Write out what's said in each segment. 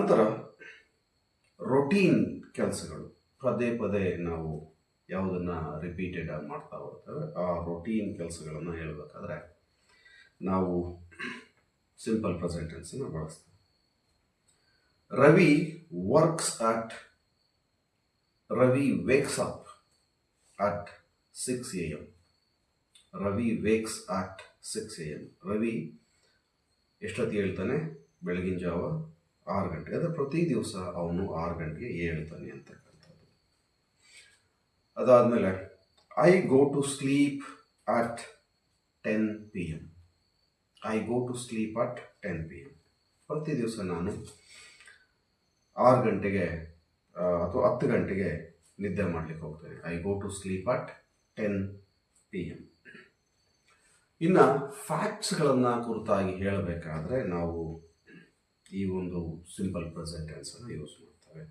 ನಂತರ ರೊಟೀನ್ ಕೆಲಸಗಳು, ಪದೇ ಪದೇ ನಾವು ಯಾವುದನ್ನು ರಿಪೀಟೆಡ್ ಆಗಿ ಮಾಡ್ತಾ ಹೋಗ್ತೇವೆ, ಆ ರೊಟೀನ್ ಕೆಲಸಗಳನ್ನು ಹೇಳಬೇಕಾದ್ರೆ ನಾವು ಸಿಂಪಲ್ ಪ್ರೆಸೆಂಟ್ ಟೆನ್ಸನ್ನು ಬಳಸ್ತೇವೆ. Ravi wakes up at 6 AM. Ravi wakes at 6 AM. Ravi ಎಷ್ಟೊತ್ತಿಗೆ ಹೇಳ್ತಾನೆ? ಬೆಳಗಿನ ಜಾವ 6 ಗಂಟೆಗೆ. ಅಂದರೆ ಪ್ರತಿ ದಿವಸ ಅವನು 6 ಗಂಟೆಗೆ ಹೇಳ್ತಾನೆ ಅಂತಕ್ಕಂಥದ್ದು. ಅದಾದಮೇಲೆ I go to sleep at 10 PM. I go to sleep at 10 PM. ಪ್ರತಿ ದಿವಸ ನಾನು 6 ಗಂಟೆಗೆ ಅಥವಾ 10 ಗಂಟೆಗೆ ನಿದ್ದೆ ಮಾಡಲಿಕ್ಕೆ ಹೋಗ್ತೇನೆ. I go to sleep at 10 PM. ಇನ್ನು ಫ್ಯಾಕ್ಟ್ಸ್ಗಳನ್ನು ಕುರಿತಾಗಿ ಹೇಳಬೇಕಾದ್ರೆ ನಾವು ಈ ಒಂದು ಸಿಂಪಲ್ ಪ್ರೆಸೆಂಟ್ ಟೆನ್ಸನ್ನು ಯೂಸ್ ಮಾಡ್ತೇವೆ.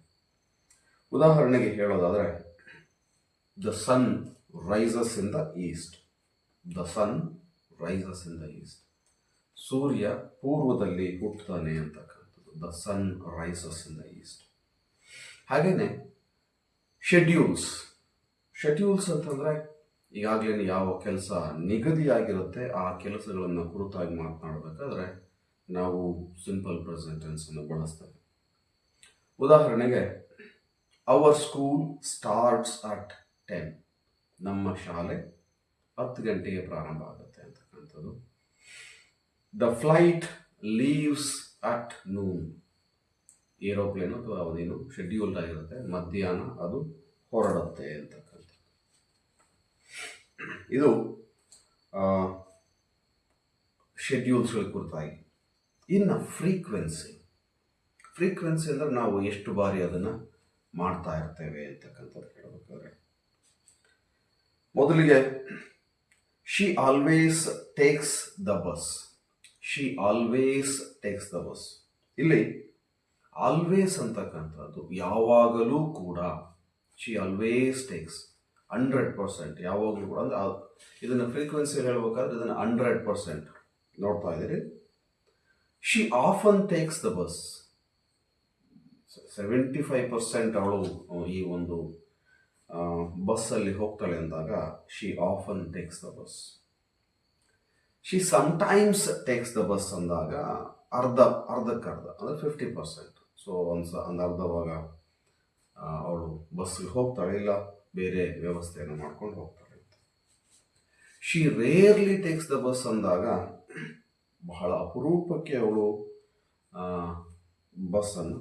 ಉದಾಹರಣೆಗೆ ಹೇಳೋದಾದರೆ, the sun rises in the east. The sun rises in the east. ಸೂರ್ಯ ಪೂರ್ವದಲ್ಲಿ ಹುಟ್ಟುತ್ತಾನೆ ಅಂತಕ್ಕಂಥದ್ದು. The sun rises in the east. ಹಾಗೆಯೇ ಶೆಡ್ಯೂಲ್ಸ್ ಅಂತಂದರೆ ಈಗಾಗಲೇ ಯಾವ ಕೆಲಸ ನಿಗದಿಯಾಗಿರುತ್ತೆ ಆ ಕೆಲಸಗಳನ್ನು ಕುರಿತಾಗಿ ಮಾತನಾಡಬೇಕಾದ್ರೆ ನಾವು ಸಿಂಪಲ್ ಪ್ರೆಸೆಂಟ್ ಟೆನ್ಸನ್ನು ಬಳಸ್ತೇವೆ. ಉದಾಹರಣೆಗೆ, ಅವರ್ ಸ್ಕೂಲ್ ಸ್ಟಾರ್ಟ್ಸ್ ಅಟ್ 10. ನಮ್ಮ ಶಾಲೆ 10 ಗಂಟೆಗೆ ಪ್ರಾರಂಭ ಆಗುತ್ತೆ ಅಂತಕ್ಕಂಥದ್ದು. The flight leaves at Noon. Aeroplane ಅಥವಾ ಯಾವುದೇನು ಶೆಡ್ಯೂಲ್ಡ್ ಆಗಿರುತ್ತೆ, ಮಧ್ಯಾಹ್ನ ಅದು ಹೊರಡುತ್ತೆ ಅಂತಕ್ಕಂಥದ್ದು. ಇದು ಶೆಡ್ಯೂಲ್ಸ್ಗಳ ಕುರಿತಾಗಿ. ಇನ್ನು ಫ್ರೀಕ್ವೆನ್ಸಿ ಅಂದರೆ ನಾವು ಎಷ್ಟು ಬಾರಿ ಅದನ್ನು ಮಾಡ್ತಾ ಇರ್ತೇವೆ ಅಂತಕ್ಕಂಥದ್ದು ಹೇಳಬೇಕಾದ್ರೆ, ಮೊದಲಿಗೆ she always takes the bus. She always takes the bus. ಇಲ್ಲಿ ಆಲ್ವೇಸ್ ಅಂತಕ್ಕಂಥದ್ದು ಯಾವಾಗಲೂ ಕೂಡ. ಶಿ ಆಲ್ವೇಸ್ ಟೇಕ್ಸ್ 100%, ಯಾವಾಗಲೂ ಕೂಡ. ಅಂದರೆ ಇದನ್ನು ಫ್ರೀಕ್ವೆನ್ಸಿ ಹೇಳಬೇಕಾದ್ರೆ ಇದನ್ನು 100% ನೋಡ್ತಾ ಇದ್ದೀರಿ. She often takes the bus. 75% ಅವಳು ಈ ಒಂದು ಬಸ್ಸಲ್ಲಿ ಹೋಗ್ತಾಳೆ ಅಂದಾಗ she often takes the bus. She sometimes takes the bus ಅಂದಾಗ ಅರ್ಧಕ್ಕರ್ಧ ಅಂದರೆ 50%. ಸೊ ಒಂದು ಅರ್ಧ ಭಾಗ ಅವಳು ಬಸ್ಗೆ ಹೋಗ್ತಾಳೆ, ಇಲ್ಲ ಬೇರೆ ವ್ಯವಸ್ಥೆಯನ್ನು ಮಾಡ್ಕೊಂಡು ಹೋಗ್ತಾಳೆ. She rarely takes the bus ಅಂದಾಗ ಬಹಳ ಅಪರೂಪಕ್ಕೆ ಅವಳು ಬಸ್ಸನ್ನು